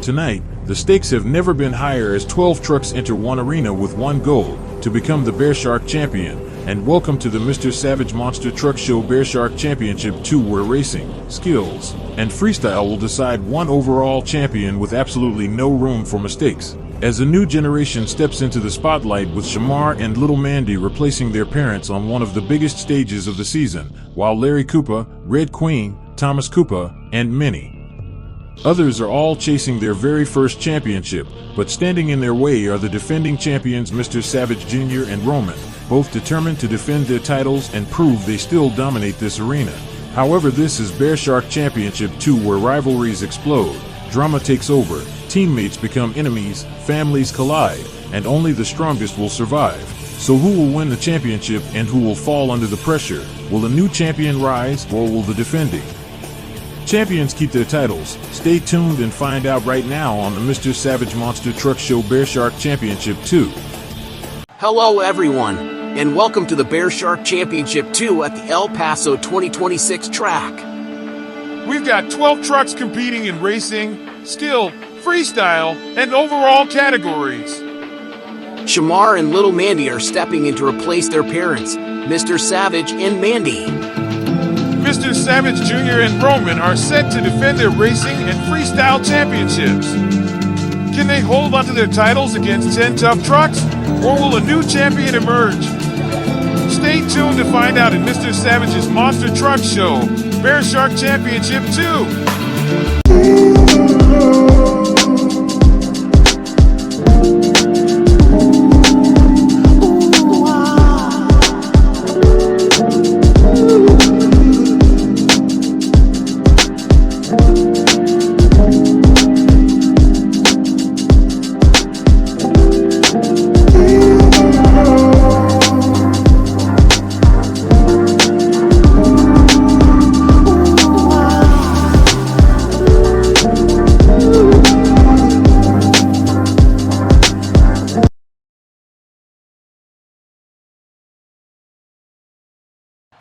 Tonight, the stakes have never been higher as 12 trucks enter one arena with one goal, to become the Bearshark champion. And welcome to the Mr. Savage Monster Truck Show Bearshark Championship II, where racing, skills, and freestyle will decide one overall champion with absolutely no room for mistakes. As a new generation steps into the spotlight with Shamar and Little Mandy replacing their parents on one of the biggest stages of the season, while Larry Koopa, Red Queen, Thomas Koopa, and many others are all chasing their very first championship, but standing in their way are the defending champions Mr. Savage Jr. and Roman, both determined to defend their titles and prove they still dominate this arena. However, this is Bearshark Championship II, where rivalries explode, drama takes over, teammates become enemies, families collide, and only the strongest will survive. So who will win the championship and who will fall under the pressure? Will a new champion rise, or will the defending champions keep their titles? Stay tuned and find out right now on the Mr. Savage Monster Truck Show Bearshark Championship II. Hello everyone, and welcome to the Bearshark Championship II at the El Paso 2026 track. We've got 12 trucks competing in racing, skill, freestyle, and overall categories. Shamar and Little Mandy are stepping in to replace their parents, Mr. Savage and Mandy. Mr. Savage Jr. and Roman are set to defend their racing and freestyle championships. Can they hold onto their titles against 10 tough trucks, or will a new champion emerge? Stay tuned to find out in Mr. Savage's Monster Truck Show, Bearshark Championship II.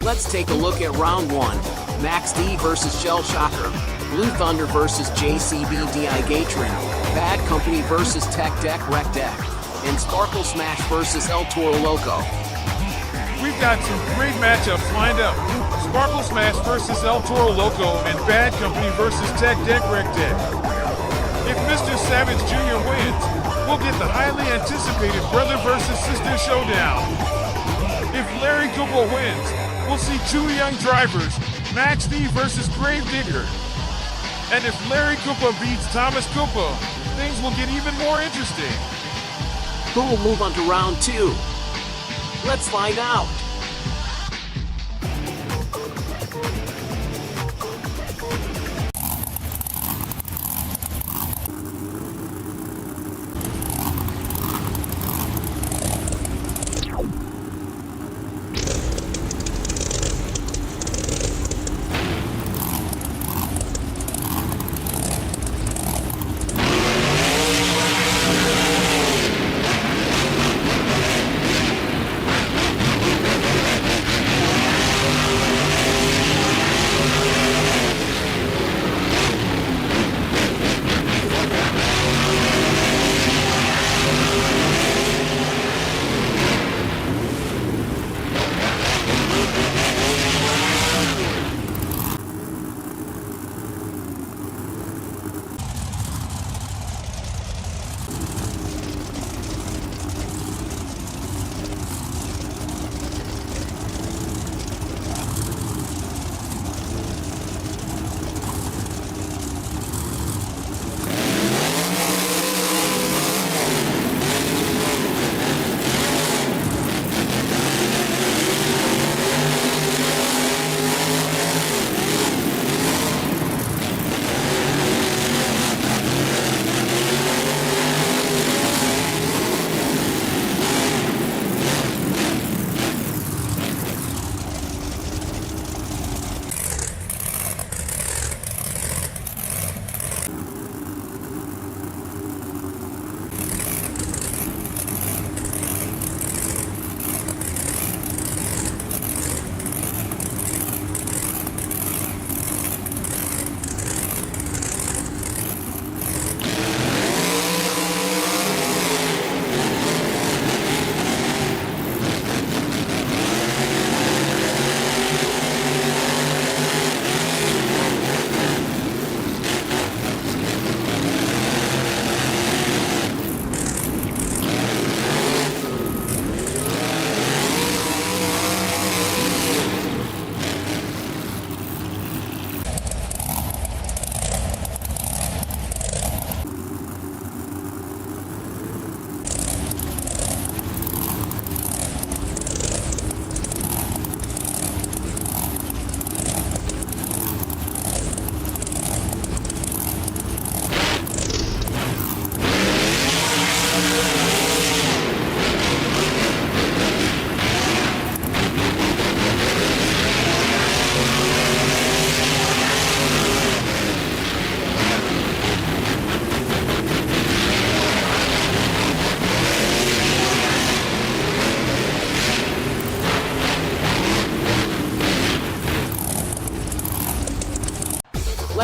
Let's take a look at round one. Max D versus Shell Shocker, Blue Thunder versus JCB DI Gatrin, Bad Company versus Tech Deck Rec Deck, and Sparkle Smash versus El Toro Loco. We've got some great matchups lined up. Sparkle Smash versus El Toro Loco and Bad Company versus Tech Deck Rec Deck. If Mr. Savage Jr. wins, we'll get the highly anticipated brother versus sister showdown. If Larry Koopa wins, we'll see two young drivers, Max D versus Grave Digger. And if Larry Koopa beats Thomas Koopa, things will get even more interesting. Who will move on to round two? Let's find out.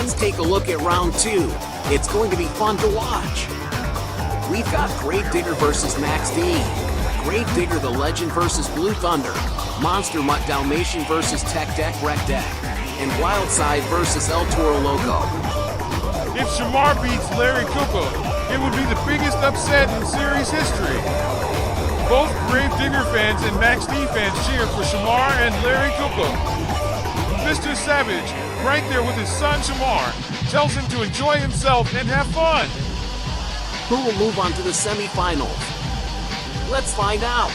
Let's take a look at round 2. It's going to be fun to watch. We've got Grave Digger versus Max D, Grave Digger the Legend versus Blue Thunder, Monster Mutt Dalmatian versus Tech Deck Rec Deck, and Wildside versus El Toro Loco. If Shamar beats Larry Koopa, it would be the biggest upset in series history. Both Grave Digger fans and Max D fans cheer for Shamar and Larry Koopa. Mr. Savage, right there with his son Shamar, tells him to enjoy himself and have fun. Who will move on to the semifinals? Let's find out.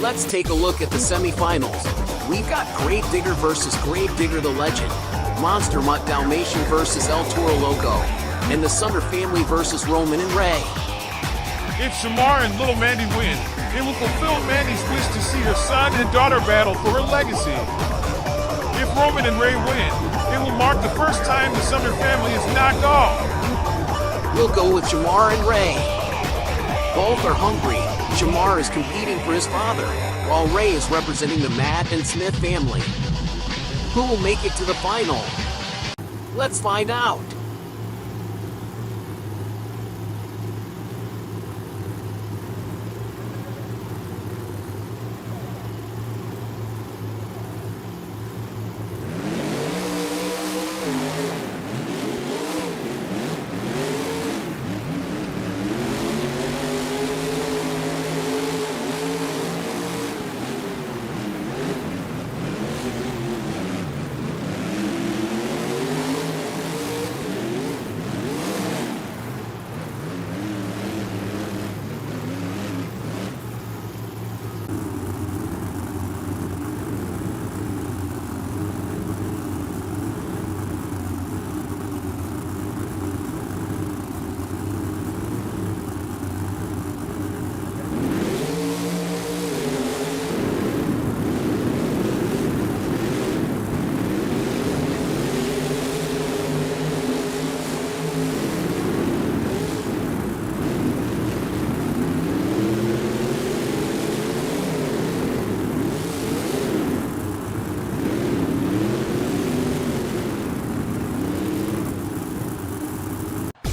Let's take a look at the semifinals. We've got Grave Digger versus Grave Digger the Legend, Monster Mutt Dalmatian versus El Toro Loco, and the Summer family versus Roman and Ray. If Shamar and Little Mandy win, it will fulfill Mandy's wish to see her son and daughter battle for her legacy. If Roman and Ray win, it will mark the first time the Summer family is knocked off. We'll go with Shamar and Ray. Both are hungry. Shamar is competing for his father, while Ray is representing the Matt and Smith family. Who will make it to the final? Let's find out.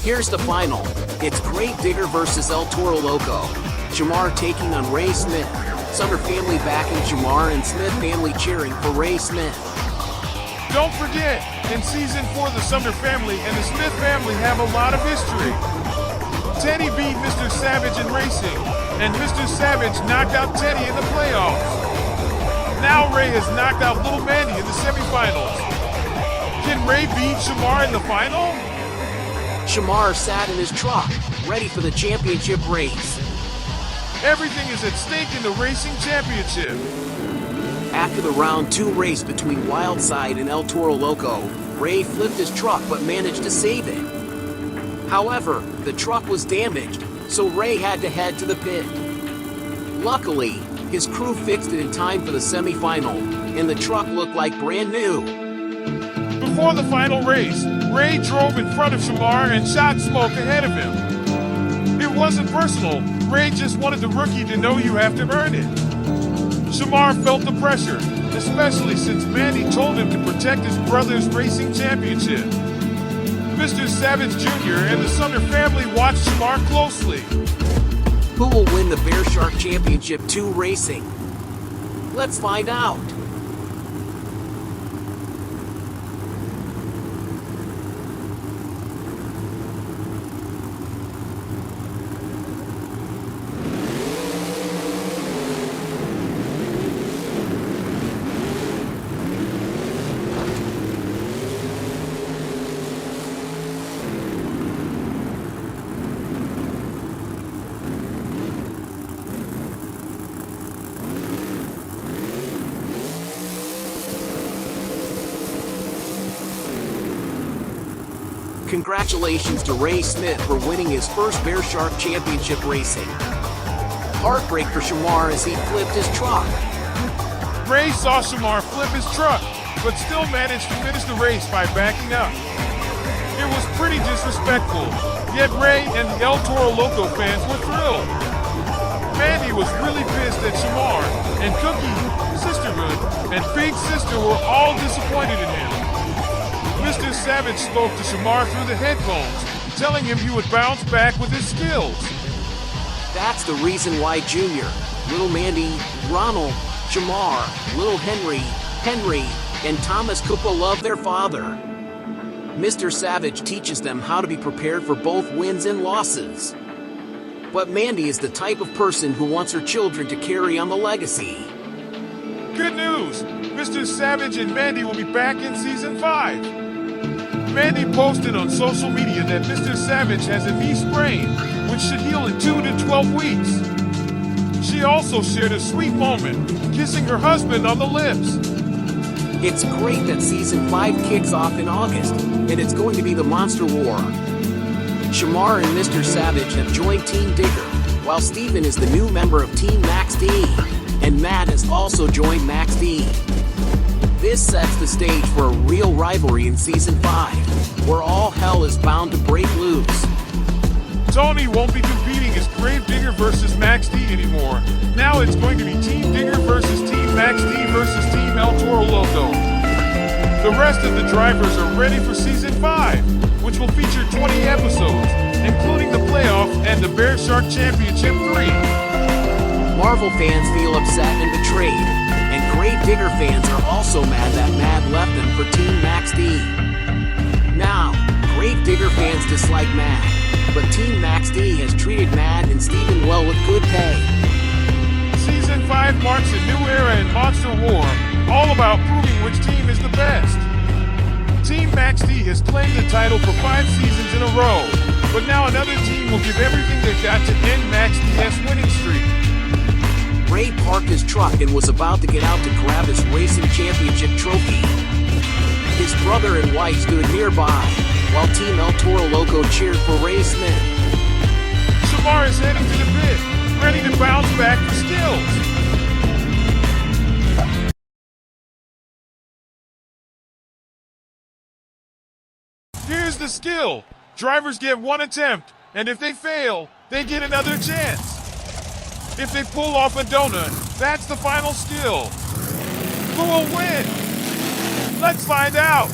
Here's the final. It's Grave Digger versus El Toro Loco. Shamar taking on Ray Smith. Summer family backing Shamar and Smith family cheering for Ray Smith. Don't forget, in Season 4 the Sumner family and the Smith family have a lot of history. Teddy beat Mr. Savage in racing, and Mr. Savage knocked out Teddy in the playoffs. Now Ray has knocked out Little Mandy in the semifinals. Can Ray beat Shamar in the final? Shamar sat in his truck, ready for the championship race. Everything is at stake in the racing championship. After the round 2 race between Wildside and El Toro Loco, Ray flipped his truck but managed to save it. However, the truck was damaged, so Ray had to head to the pit. Luckily, his crew fixed it in time for the semifinal, and the truck looked like brand new. Before the final race, Ray drove in front of Shamar and shot smoke ahead of him. It wasn't personal, Ray just wanted the rookie to know you have to earn it. Shamar felt the pressure, especially since Mandy told him to protect his brother's racing championship. Mr. Savage Jr. and the Sumner family watched Shamar closely. Who will win the Bearshark Championship II racing? Let's find out. Congratulations to Ray Smith for winning his first Bearshark Championship racing. Heartbreak for Shamar as he flipped his truck. Ray saw Shamar flip his truck, but still managed to finish the race by backing up. It was pretty disrespectful, yet Ray and the El Toro Loco fans were thrilled. Mandy was really pissed at Shamar, and Cookie, Sisterhood, and Big Sister were all disappointed in him. Mr. Savage spoke to Shamar through the headphones, telling him he would bounce back with his skills. That's the reason why Junior, Little Mandy, Ronald, Shamar, Little Henry, and Thomas Koopa love their father. Mr. Savage teaches them how to be prepared for both wins and losses. But Mandy is the type of person who wants her children to carry on the legacy. Good news! Mr. Savage and Mandy will be back in Season 5. Mandy posted on social media that Mr. Savage has a knee sprain, which should heal in 2 to 12 weeks. She also shared a sweet moment, kissing her husband on the lips. It's great that Season 5 kicks off in August, and it's going to be the Monster War. Shamar and Mr. Savage have joined Team Digger, while Steven is the new member of Team Max D, and Matt has also joined Max D. This sets the stage for a real rivalry in Season 5, where all hell is bound to break loose. Tony won't be competing as Grave Digger versus Max D anymore. Now it's going to be Team Digger versus Team Max D versus Team El Toro Loco. The rest of the drivers are ready for Season 5, which will feature 20 episodes, including the playoff and the Bearshark Championship 3. Marvel fans feel upset and betrayed, and Grave Digger fans are also mad that Mad left them for Team Max D. Now, Grave Digger fans dislike Mad, but Team Max D has treated Mad and Steven well with good pay. Season 5 marks a new era in Monster War, all about proving which team is the best. Team Max D has claimed the title for 5 seasons in a row, but now another team will give everything they've got to end Max D's winning streak. Ray parked his truck and was about to get out to grab his racing championship trophy. His brother and wife stood nearby, while Team El Toro Loco cheered for Ray Smith. Shamar is heading to the pit, ready to bounce back for skills. Here's the skill. Drivers get 1 attempt, and if they fail, they get another chance. If they pull off a donut, that's the final skill. Who will win? Let's find out.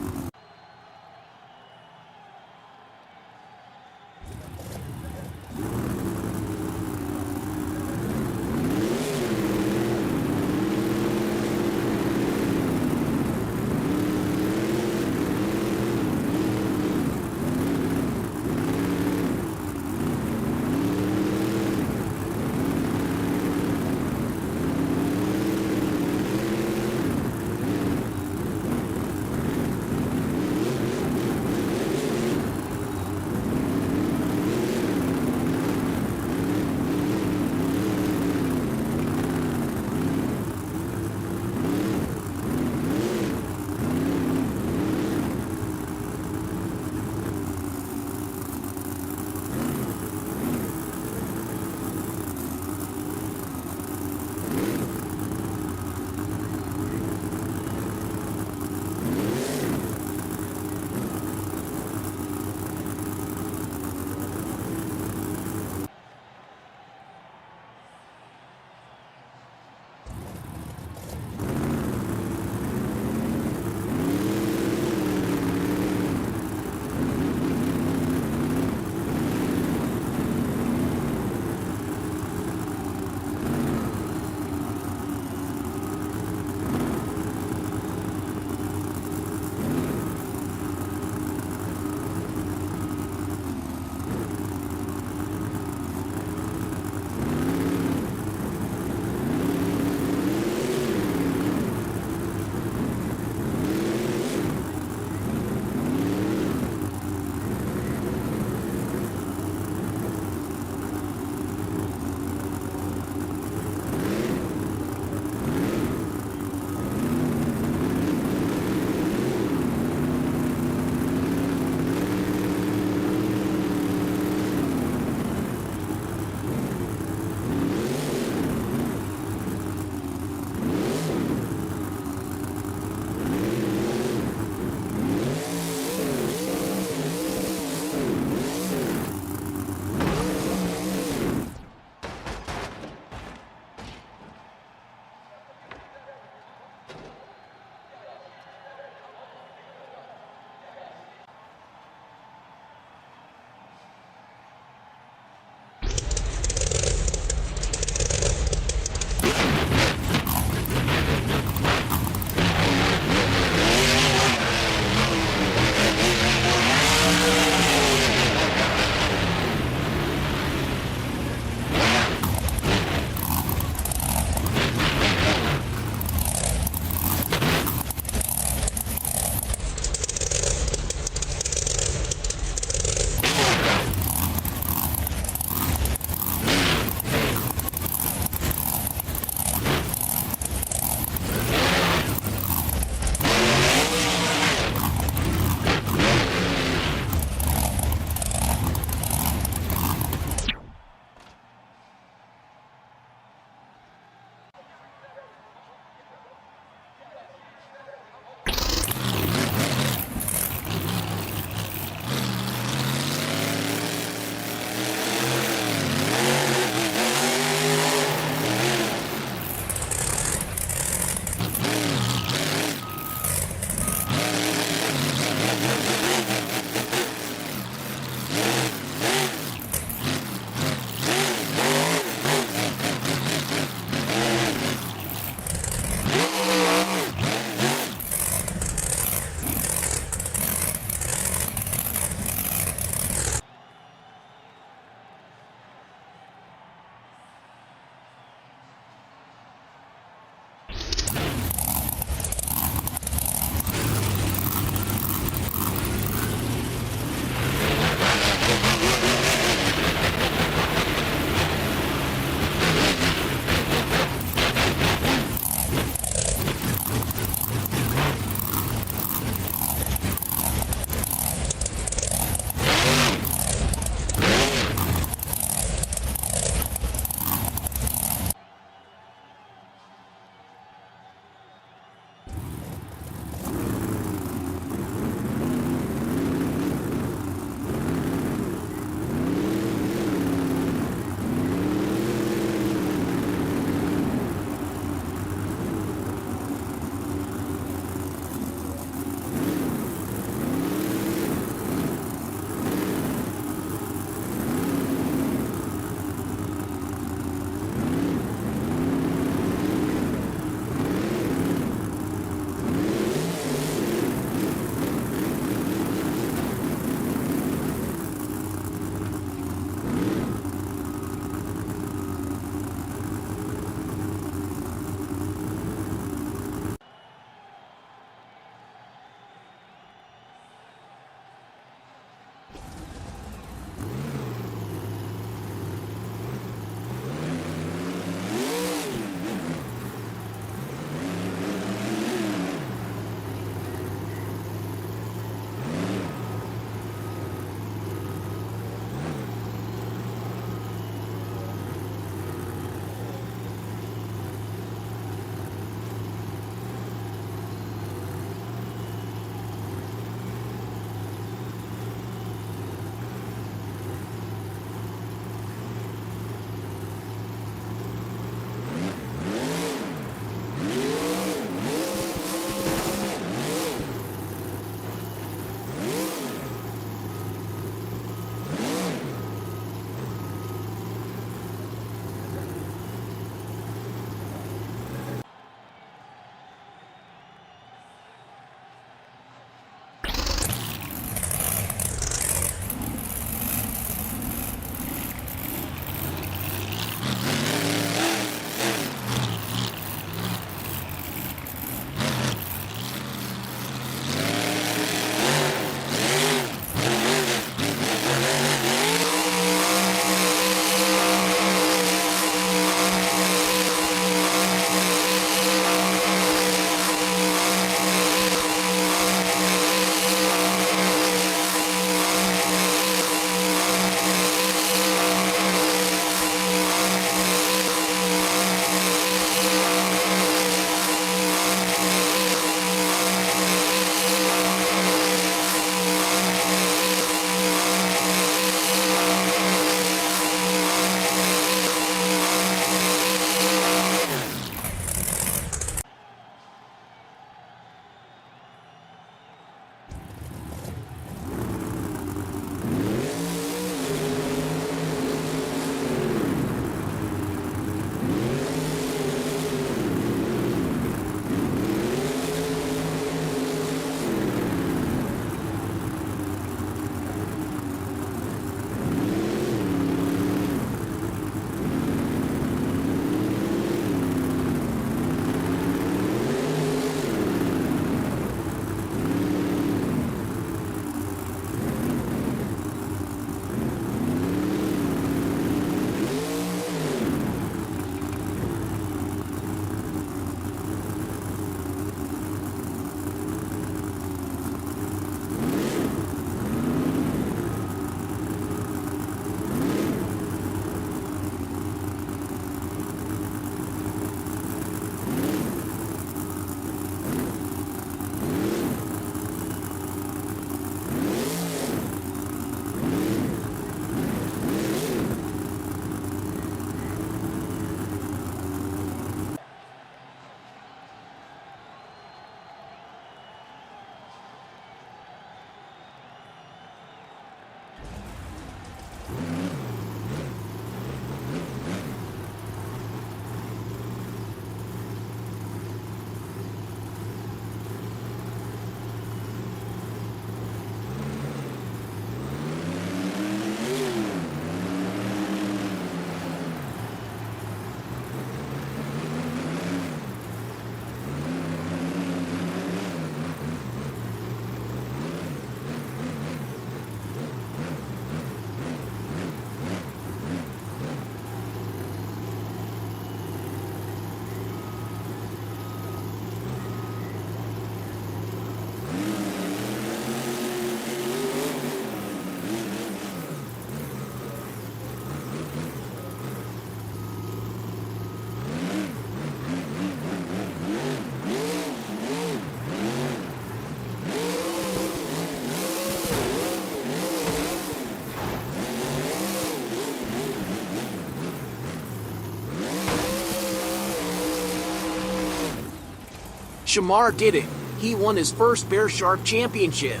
Shamar did it. He won his first Bearshark Championship.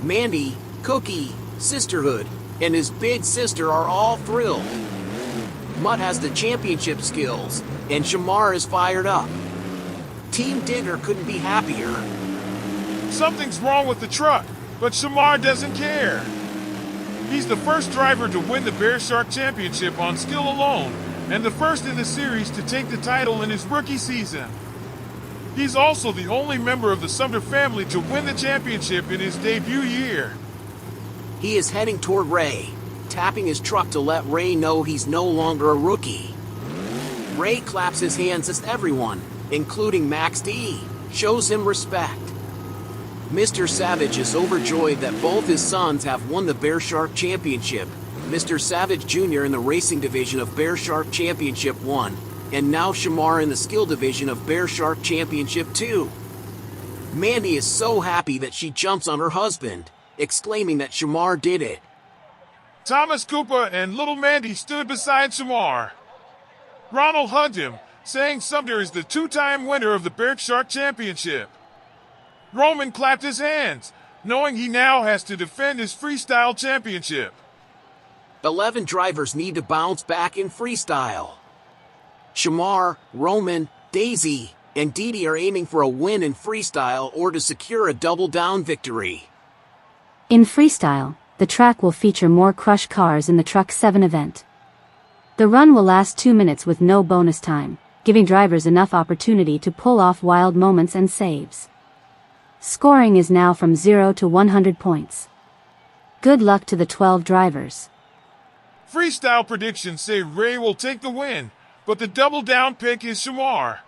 Mandy, Cookie, Sisterhood, and his big sister are all thrilled. Mutt has the championship skills, and Shamar is fired up. Team Digger couldn't be happier. Something's wrong with the truck, but Shamar doesn't care. He's the first driver to win the Bearshark Championship on skill alone, and the first in the series to take the title in his rookie season. He's also the only member of the Sumner family to win the championship in his debut year. He is heading toward Ray, tapping his truck to let Ray know he's no longer a rookie. Ray claps his hands as everyone, including Max D, shows him respect. Mr. Savage is overjoyed that both his sons have won the Bearshark Championship, Mr. Savage Jr. in the racing division of Bearshark Championship I, and now Shamar in the skill division of Bearshark Championship II. Mandy is so happy that she jumps on her husband, exclaiming that Shamar did it. Thomas, Koopa, and Little Mandy stood beside Shamar. Ronald hugged him, saying Sumner is the two-time winner of the Bearshark Championship. Roman clapped his hands, knowing he now has to defend his freestyle championship. 11 drivers need to bounce back in freestyle. Shamar, Roman, Daisy, and Didi are aiming for a win in freestyle or to secure a double-down victory. In freestyle, the track will feature more crush cars in the Truck 7 event. The run will last 2 minutes with no bonus time, giving drivers enough opportunity to pull off wild moments and saves. Scoring is now from 0 to 100 points. Good luck to the 12 drivers. Freestyle predictions say Ray will take the win, but the double-down pick is Shamar.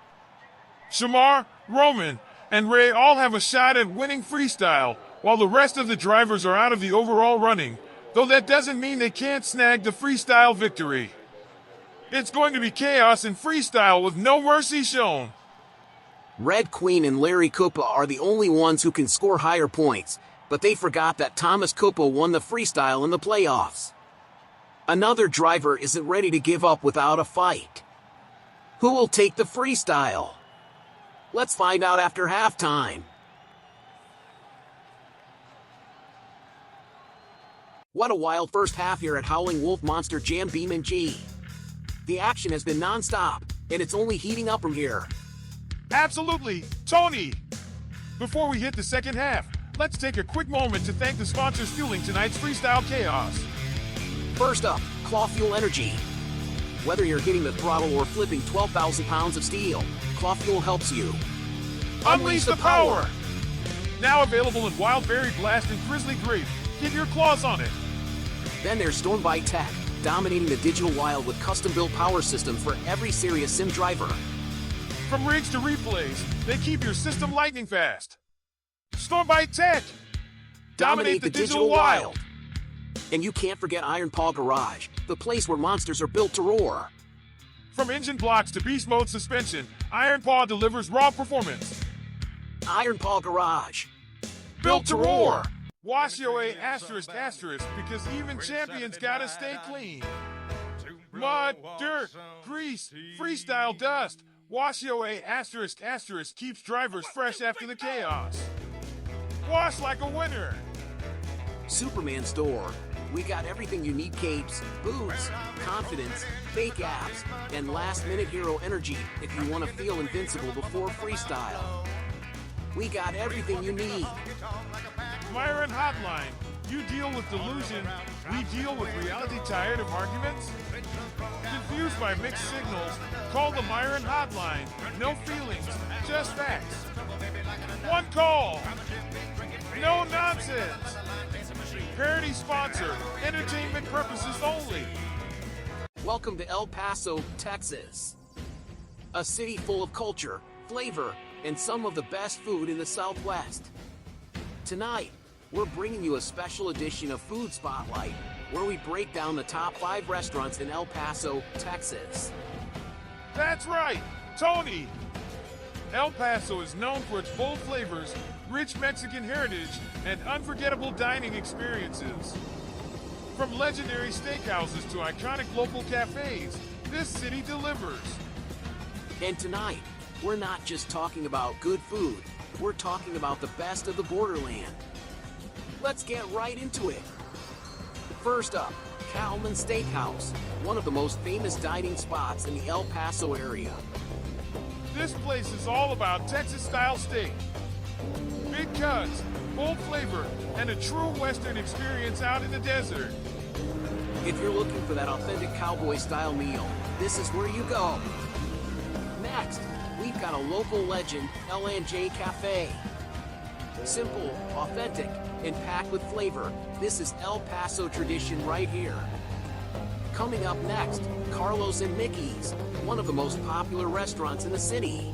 Shamar, Roman, and Ray all have a shot at winning freestyle, while the rest of the drivers are out of the overall running, though that doesn't mean they can't snag the freestyle victory. It's going to be chaos in freestyle with no mercy shown. Red Queen and Larry Koopa are the only ones who can score higher points, but they forgot that Thomas Koopa won the freestyle in the playoffs. Another driver isn't ready to give up without a fight. Who will take the freestyle? Let's find out after halftime. What a wild first half here at Howling Wolf Monster Jam BeamNG. The action has been non-stop, and it's only heating up from here. Absolutely, Tony! Before we hit the second half, let's take a quick moment to thank the sponsors fueling tonight's freestyle chaos. First up, Claw Fuel Energy. Whether you're hitting the throttle or flipping 12,000 pounds of steel, Claw Fuel helps you. Unleash the power! Now available in Wild Berry Blast and Grizzly Grape. Get your claws on it. Then there's Stormbite Tech, dominating the digital wild with custom-built power systems for every serious sim driver. From rigs to replays, they keep your system lightning fast. Stormbite Tech! Dominate the digital wild! And you can't forget Iron Paw Garage, the place where monsters are built to roar. From engine blocks to beast mode suspension, Iron Paw delivers raw performance. Iron Paw Garage. Built to roar! Wash your A asterisk because even champions gotta stay clean. Mud, dirt, grease, freestyle dust. Wash your A asterisk keeps drivers fresh after the chaos. Wash like a winner. Superman Store. We got everything you need: capes, boots, confidence, fake abs, and last-minute hero energy if you want to feel invincible before freestyle. We got everything you need. Myron Hotline. You deal with delusion, we deal with reality. Tired of arguments? Confused by mixed signals? Call the Myron Hotline. No feelings, just facts. One call. No nonsense. Parody sponsor. Entertainment purposes only. Welcome to El Paso, Texas. A city full of culture, flavor, and some of the best food in the Southwest. Tonight, we're bringing you a special edition of Food Spotlight, where we break down the top 5 restaurants in El Paso, Texas. That's right, Tony! El Paso is known for its bold flavors, rich Mexican heritage, and unforgettable dining experiences. From legendary steakhouses to iconic local cafes, this city delivers. And tonight, we're not just talking about good food, we're talking about the best of the borderland. Let's get right into it. First up, Kalman Steakhouse, one of the most famous dining spots in the El Paso area. This place is all about Texas-style steak. Big cuts, bold flavor, and a true Western experience out in the desert. If you're looking for that authentic cowboy-style meal, this is where you go. Next, we've got a local legend, LNJ Cafe. Simple, authentic, and packed with flavor, this is El Paso tradition right here. Coming up next, Carlos and Mickey's, one of the most popular restaurants in the city.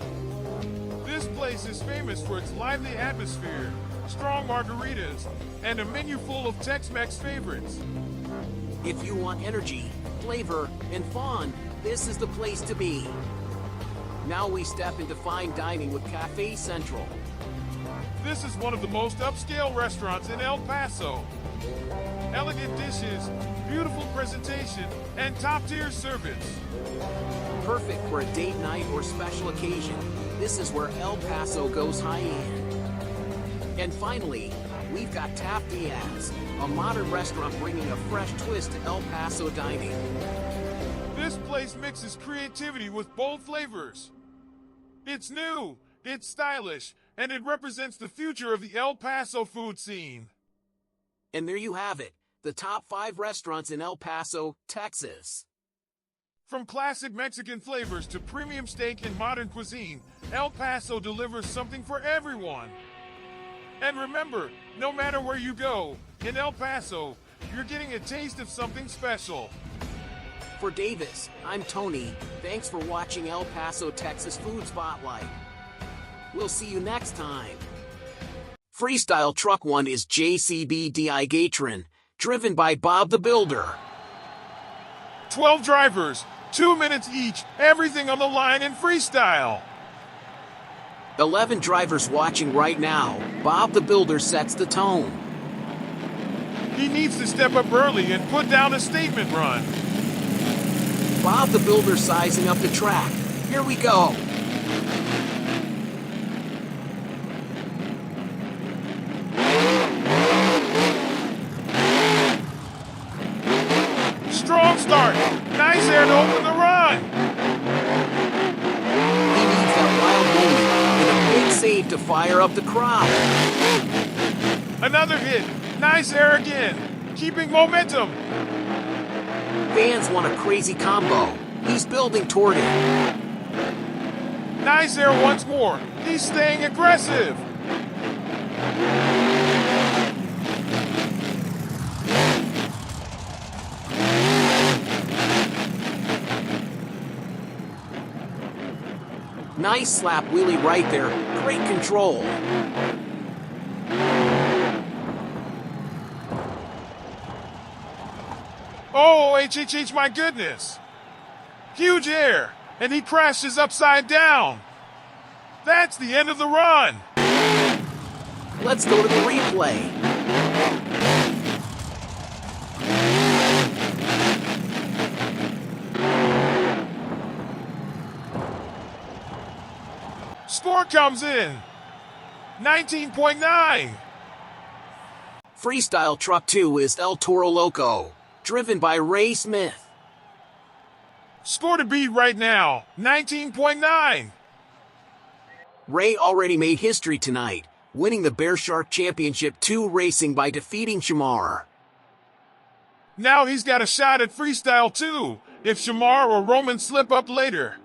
This place is famous for its lively atmosphere, strong margaritas, and a menu full of Tex-Mex favorites. If you want energy, flavor, and fun, this is the place to be. Now we step into fine dining with Cafe Central. This is one of the most upscale restaurants in El Paso. Elegant dishes, beautiful presentation, and top-tier service. Perfect for a date night or special occasion, this is where El Paso goes high-end. And finally, we've got Tap Diaz, a modern restaurant bringing a fresh twist to El Paso dining. This place mixes creativity with bold flavors. It's new, it's stylish, and it represents the future of the El Paso food scene. And there you have it, the top 5 restaurants in El Paso, Texas. From classic Mexican flavors to premium steak and modern cuisine, El Paso delivers something for everyone. And remember, no matter where you go, in El Paso, you're getting a taste of something special. For Davis, I'm Tony. Thanks for watching El Paso, Texas Food Spotlight. We'll see you next time. Freestyle Truck 1 is JCB Gatron, driven by Bob the Builder. 12 drivers, 2 minutes each, everything on the line in freestyle. 11 drivers watching right now. Bob the Builder sets the tone. He needs to step up early and put down a statement run. Bob the Builder sizing up the track. Here we go. Strong start. Nice air to open the run. He needs that wild moment and a big save to fire up the crowd. Another hit. Nice air again. Keeping momentum. Fans want a crazy combo. He's building toward it. Nice air once more. He's staying aggressive. Nice slap wheelie right there. Great control. Oh, HHH, my goodness. Huge air, and he crashes upside down. That's the end of the run. Let's go to the replay. Score comes in. 19.9. Freestyle Truck 2 is El Toro Loco, driven by Ray Smith. Score to beat right now, 19.9. Ray already made history tonight, winning the Bearshark Championship II racing by defeating Shamar. Now he's got a shot at Freestyle 2, if Shamar or Roman slip up later.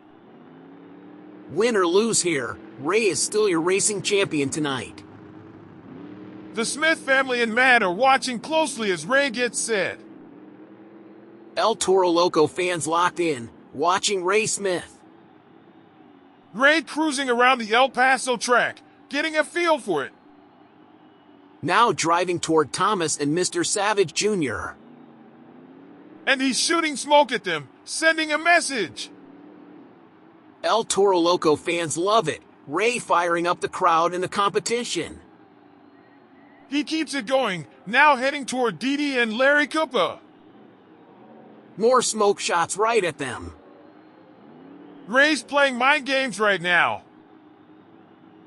Win or lose here, Ray is still your racing champion tonight. The Smith family and Matt are watching closely as Ray gets set. El Toro Loco fans locked in, watching Ray Smith. Ray cruising around the El Paso track, getting a feel for it. Now driving toward Thomas and Mr. Savage Jr. And he's shooting smoke at them, sending a message. El Toro Loco fans love it, Ray firing up the crowd in the competition. He keeps it going, now heading toward Didi and Larry Koopa. More smoke shots right at them. Ray's playing mind games right now.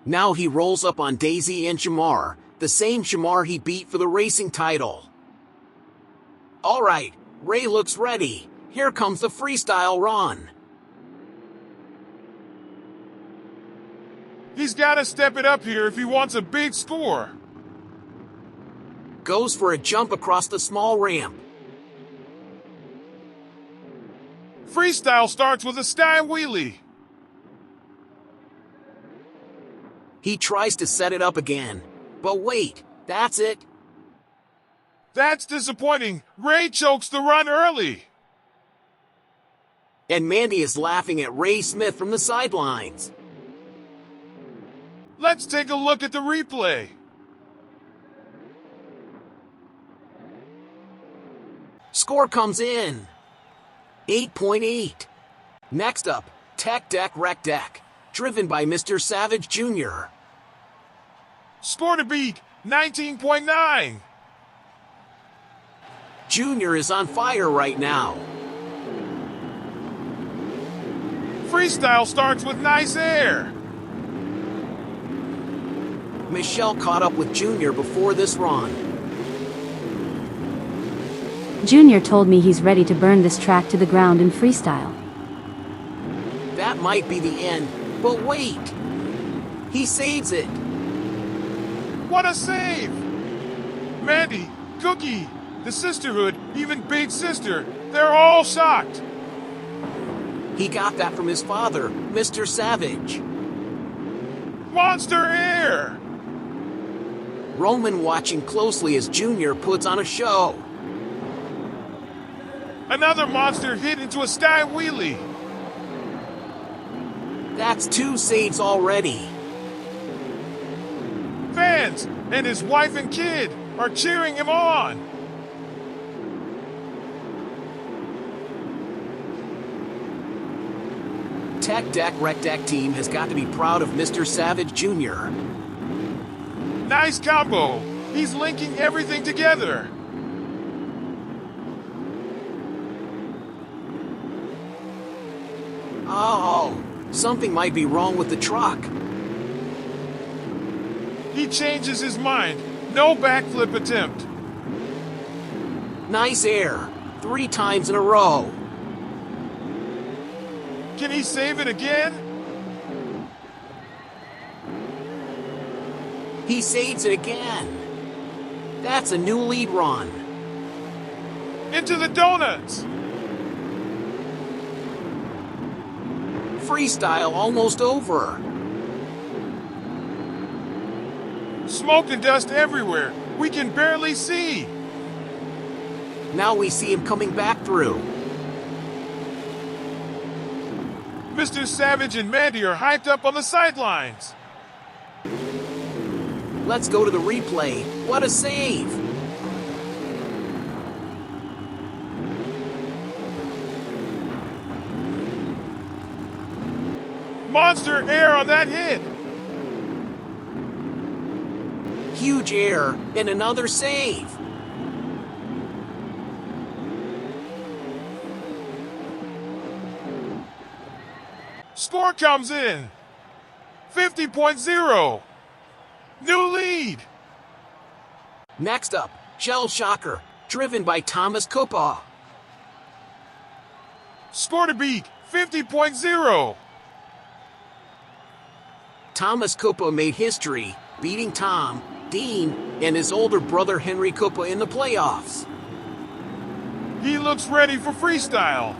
Now he rolls up on Daisy and Shamar, the same Shamar he beat for the racing title. Alright, Ray looks ready. Here comes the freestyle run. He's gotta step it up here if he wants a big score. Goes for a jump across the small ramp. Freestyle starts with a sky wheelie. He tries to set it up again. But wait, that's it. That's disappointing. Ray chokes the run early. And Mandy is laughing at Ray Smith from the sidelines. Let's take a look at the replay. Score comes in. 8.8. Next up, Tech Deck Rec Deck, driven by Mr. Savage Jr. Score to beat, 19.9. Junior is on fire right now. Freestyle starts with nice air. Michelle caught up with Junior before this run. Junior told me he's ready to burn this track to the ground in freestyle. That might be the end, but wait. He saves it. What a save! Mandy, Cookie, the sisterhood, even Big Sister, they're all shocked. He got that from his father, Mr. Savage. Monster Air! Roman watching closely as Junior puts on a show. Another monster hit into a sky wheelie. That's 2 saves already. Fans and his wife and kid are cheering him on. Tech Deck Rec Deck team has got to be proud of Mr. Savage Jr. Nice combo. He's linking everything together. Oh, something might be wrong with the truck. He changes his mind. No backflip attempt. Nice air. 3 times in a row. Can he save it again? He saves it again. That's a new lead run. Into the donuts. Freestyle almost over. Smoke and dust everywhere. We can barely see. Now we see him coming back through. Mr. Savage and Mandy are hyped up on the sidelines. Let's go to the replay. What a save! Monster air on that hit. Huge air and another save. Score comes in. 50.0. New lead. Next up, Shell Shocker, driven by Thomas Koopa. Score to beat, 50.0. Thomas Koopa made history, beating Tom, Dean, and his older brother Henry Koopa in the playoffs. He looks ready for freestyle.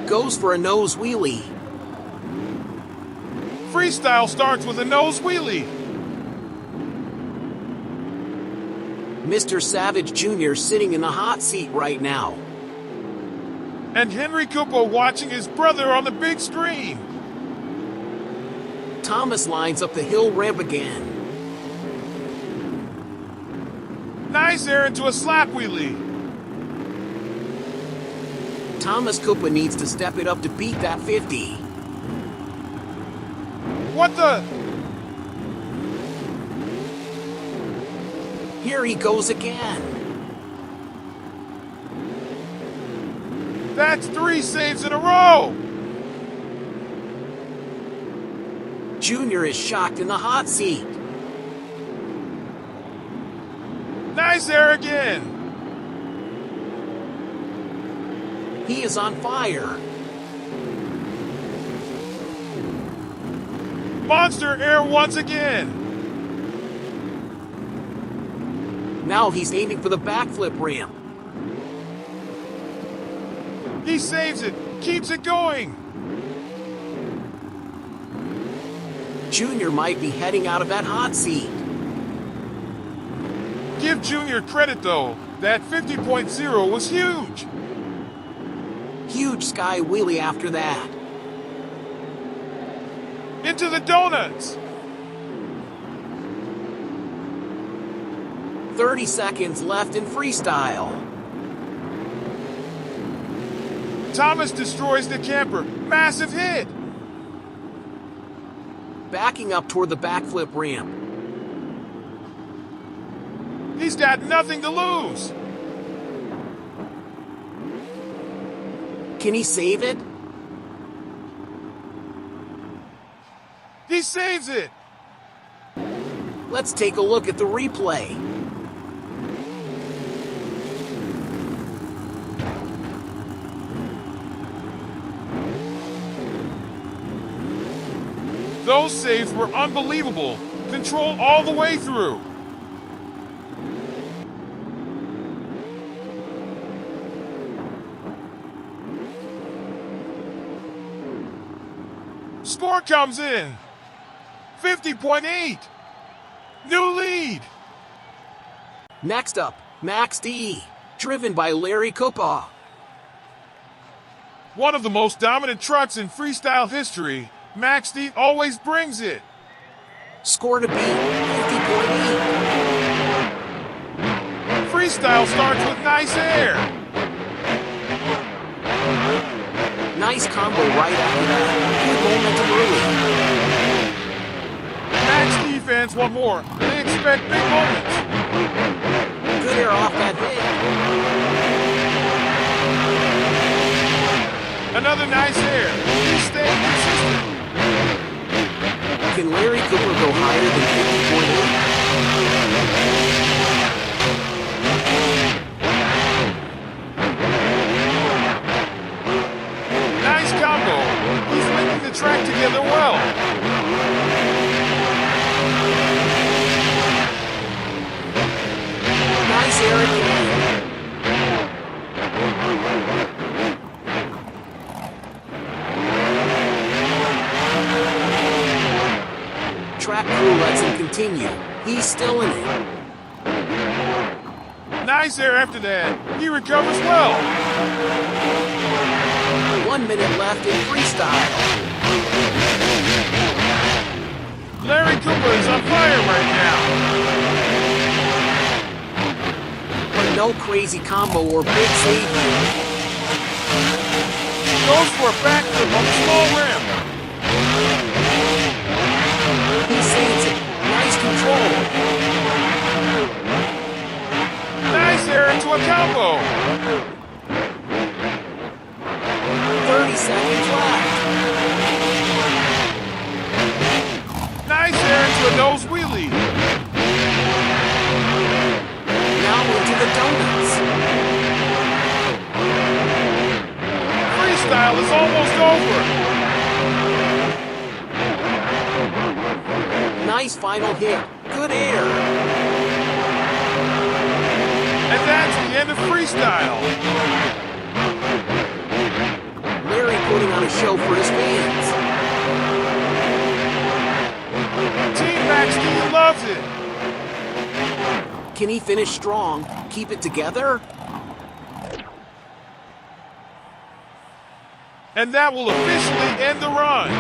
Goes for a nose wheelie. Freestyle starts with a nose wheelie. Mr. Savage Jr. sitting in the hot seat right now. And Henry Koopa watching his brother on the big screen. Thomas lines up the hill ramp again. Nice air into a slap wheelie. Thomas Koopa needs to step it up to beat that 50. What the? Here he goes again. That's 3 saves in a row. Junior is shocked in the hot seat. Nice air again. He is on fire. Monster air once again. Now he's aiming for the backflip ramp. He saves it, keeps it going. Junior might be heading out of that hot seat. Give Junior credit though, that 50.0 was huge. Huge sky wheelie after that. Into the donuts. 30 seconds left in freestyle. Thomas destroys the camper, massive hit. Backing up toward the backflip ramp. He's got nothing to lose. Can he save it? He saves it. Let's take a look at the replay. Those saves were unbelievable. Control all the way through. Score comes in. 50.8. New lead. Next up, Max D, driven by Larry Koopa. One of the most dominant trucks in freestyle history, Max D always brings it. Score to beat, 50.8. Freestyle starts with nice air. Nice combo right after that. Good momentum early. Max D fans want more. They expect big moments. Good air off that hit. Another nice air. He's staying consistent. Can Larry Koopa go higher than 50.8? Nice combo. He's linking the track together well. Nice air again. Track crew lets him continue. He's still in it. Nice air after that. He recovers well. 1 minute left in freestyle. Larry Koopa is on fire right now. But no crazy combo or big save here. Goes for a backflip on the small ramp. He saves it. Nice control. Nice air into a combo. 30 seconds left. Nice air into a nose wheelie. Now into the donuts. Freestyle is almost over. Nice final hit. Good air. And that's the end of freestyle. Larry putting on a show for his fans. Team Max D loves it. Can he finish strong? Keep it together? And that will officially end the run.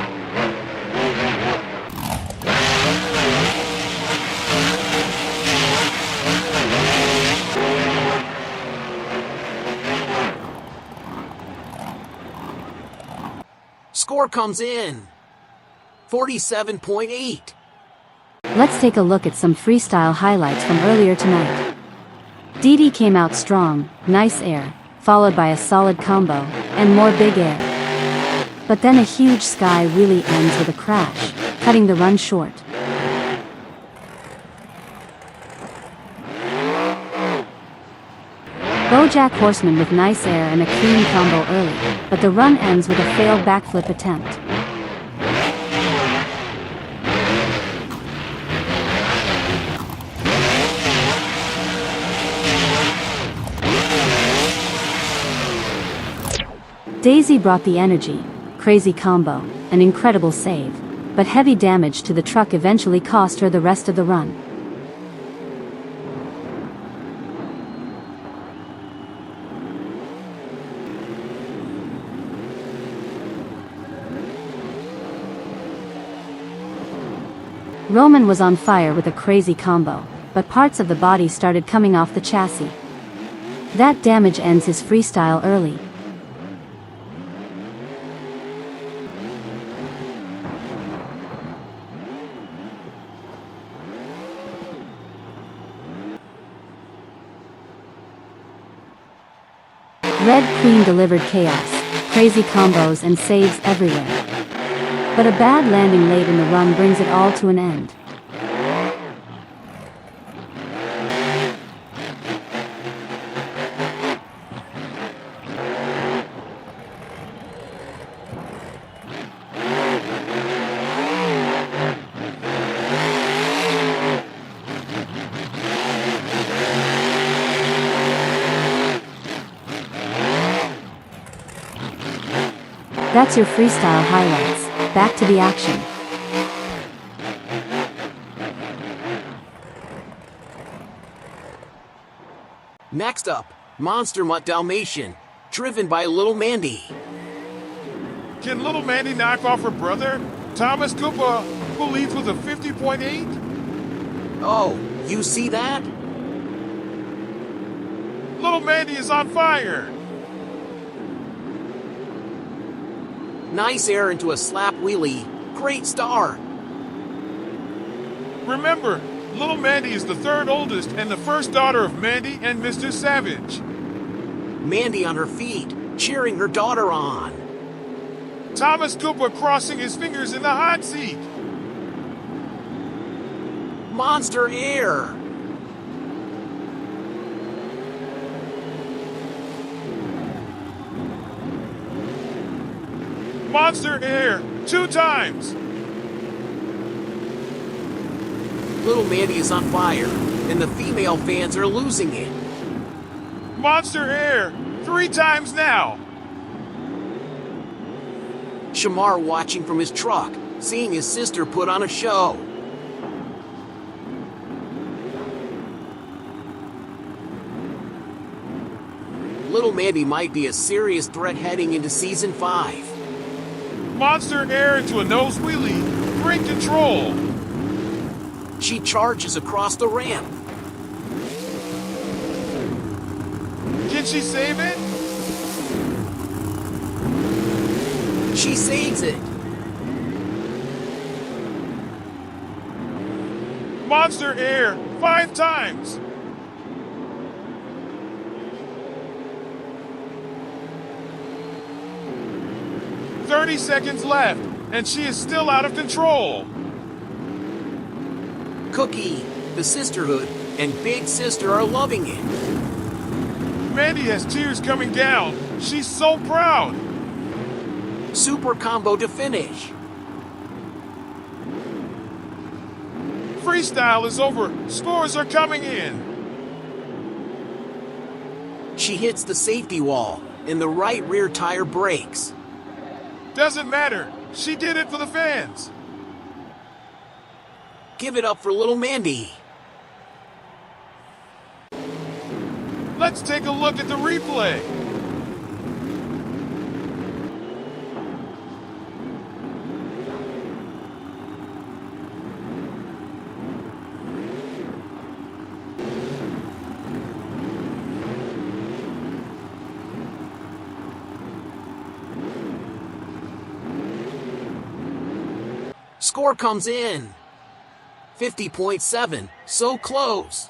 Score comes in. 47.8. Let's take a look at some freestyle highlights from earlier tonight. Didi came out strong, nice air, followed by a solid combo, and more big air. But then a huge sky wheelie ends with a crash. cutting the run short. Bojack Horseman with nice air and a clean combo early, but the run ends with a failed backflip attempt. Daisy brought the energy, crazy combo, an incredible save, but heavy damage to the truck eventually cost her the rest of the run. Roman was on fire with a crazy combo, but parts of the body started coming off the chassis. That damage ends his freestyle early. Red Queen delivered chaos, crazy combos and saves everywhere. But a bad landing late in the run brings it all to an end. That's your freestyle highlights. Back to the action. Next up, Monster Mutt Dalmatian, driven by Little Mandy. Can Little Mandy knock off her brother, Thomas Koopa, who leads with a 50.8? Oh, you see that? Little Mandy is on fire! Nice air into a slap wheelie. Great start. Remember, Little Mandy is the third oldest and the first daughter of Mandy and Mr. Savage. Mandy on her feet, cheering her daughter on. Thomas Koopa crossing his fingers in the hot seat. Monster air. Monster air, 2 times. Little Mandy is on fire, and the female fans are losing it. Monster air, 3 times now. Shamar watching from his truck, seeing his sister put on a show. Little Mandy might be a serious threat heading into Season 5. Monster air into a nose wheelie. Great control. She charges across the ramp. Can she save it? She saves it. Monster air, 5 times. "30 seconds left, and she is still out of control." Cookie, the sisterhood, and Big Sister are loving it. Mandy has tears coming down. She's so proud. Super combo to finish. Freestyle is over. Scores are coming in. She hits the safety wall, and the right rear tire breaks. Doesn't matter. She did it for the fans. Give it up for Little Mandy. Let's take a look at the replay. Score comes in. 50.7, so close.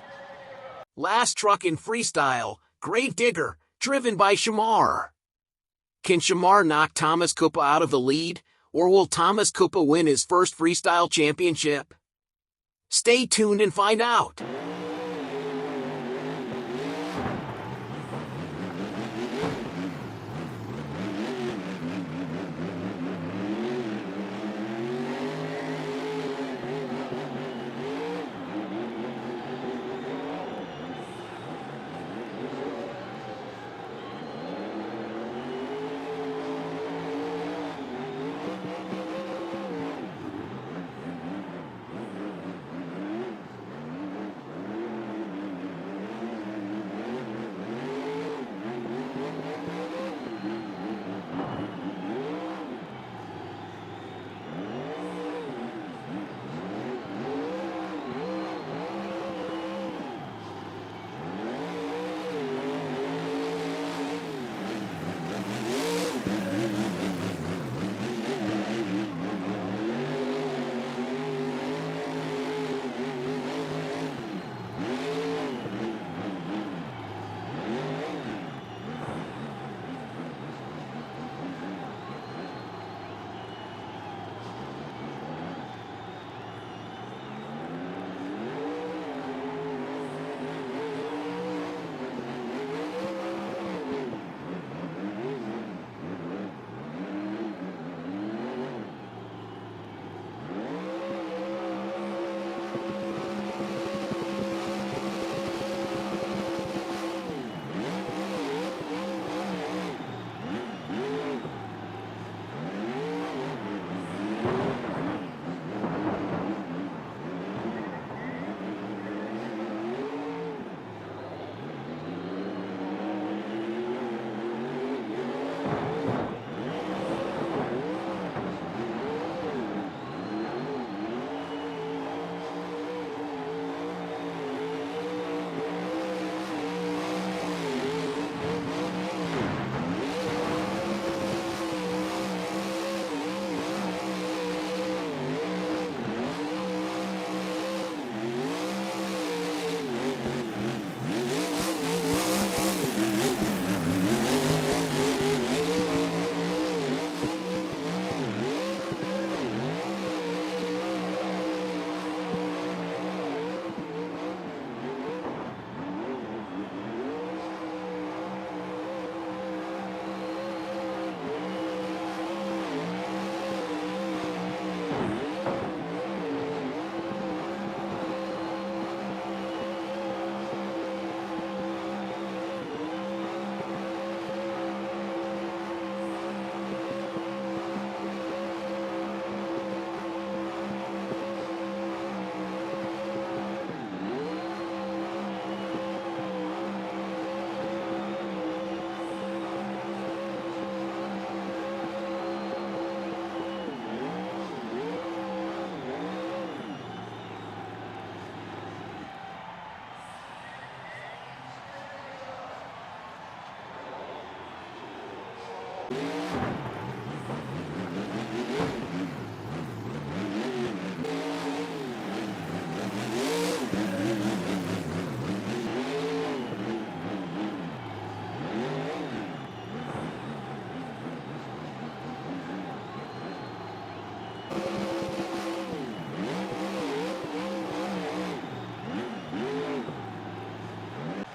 Last truck in freestyle, Great Digger, driven by Shamar. Can Shamar knock Thomas Koopa out of the lead, Or will Thomas Koopa win his first freestyle championship? Stay tuned and find out.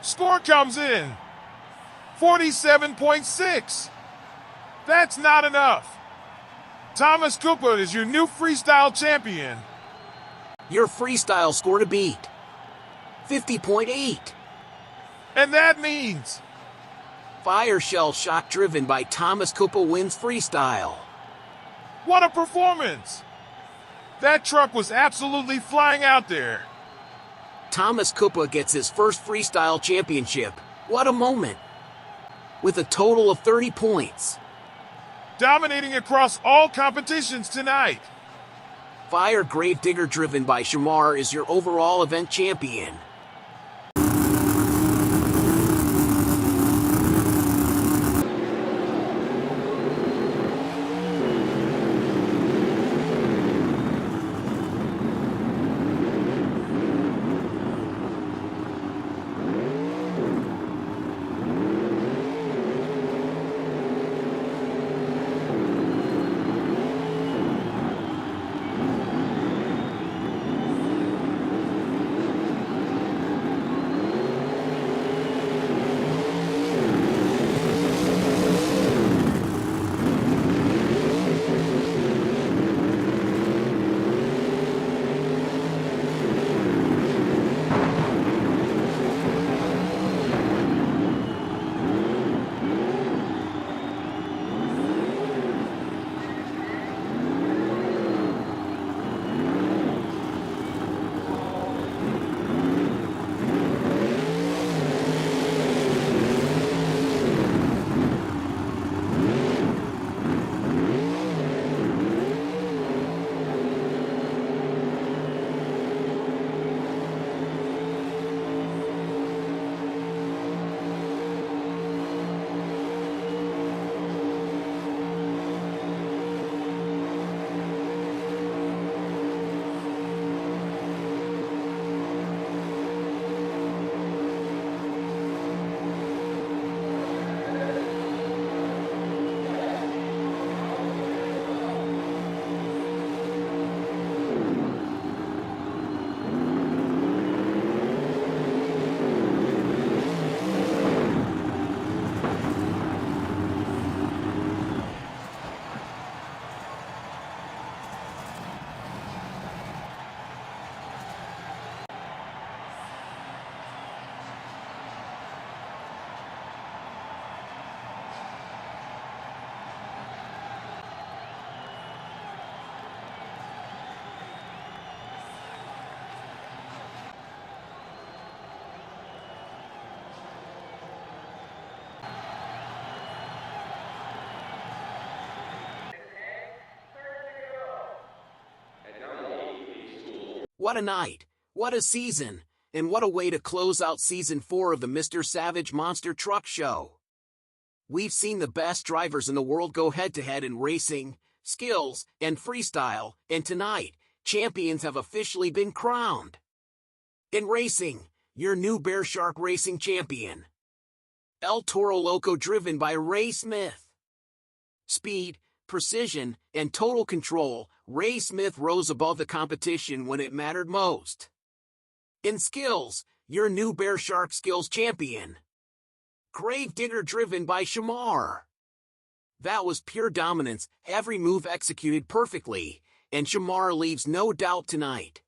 Score comes in 47.6. That's not enough. Thomas Koopa is your new freestyle champion. Your freestyle score to beat 50.8. And that means Fire Shell Shock driven by Thomas Koopa wins freestyle. what a performance! That truck was absolutely flying out there. Thomas Koopa gets his first freestyle championship. What a moment! With a total of 30 points. Dominating across all competitions tonight. Fire Gravedigger driven by Shamar is your overall event champion. What a night, what a season, and what a way to close out Season 4 of the Mr. Savage Monster Truck Show. We've seen the best drivers in the world go head-to-head in racing, skills, and freestyle, and tonight, champions have officially been crowned. In racing, your new Bearshark Racing champion, El Toro Loco, driven by Ray Smith. Speed, precision, and total control, Ray Smith rose above the competition when it mattered most. In skills, your new Bearshark Skills champion, Gravedigger, driven by Shamar. That was pure dominance, every move executed perfectly, and Shamar leaves no doubt tonight.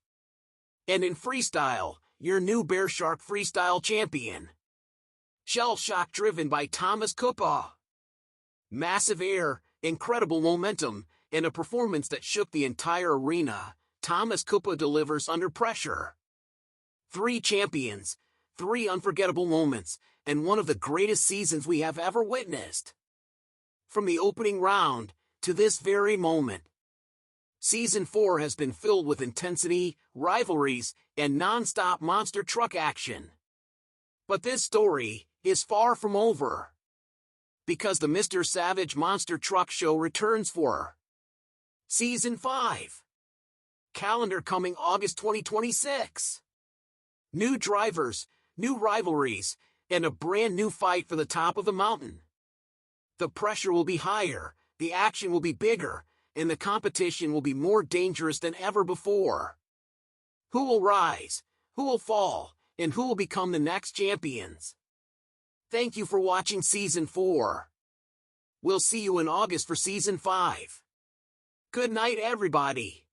And in freestyle, your new Bearshark Freestyle champion, Shell Shock, driven by Koopa. Massive air, incredible momentum, and a performance that shook the entire arena, Koopa delivers under pressure. 3 champions, 3 unforgettable moments, and one of the greatest seasons we have ever witnessed. From the opening round to this very moment, Season 4 has been filled with intensity, rivalries, and non-stop monster truck action. But this story is far from over, because the Mr. Savage Monster Truck Show returns for Season 5. Calendar coming August 2026. New drivers, new rivalries, and a brand new fight for the top of the mountain. The pressure will be higher, the action will be bigger, and the competition will be more dangerous than ever before. Who will rise? Who will fall? And who will become the next champions? Thank you for watching Season 4. We'll see you in August for Season 5. Good night, everybody.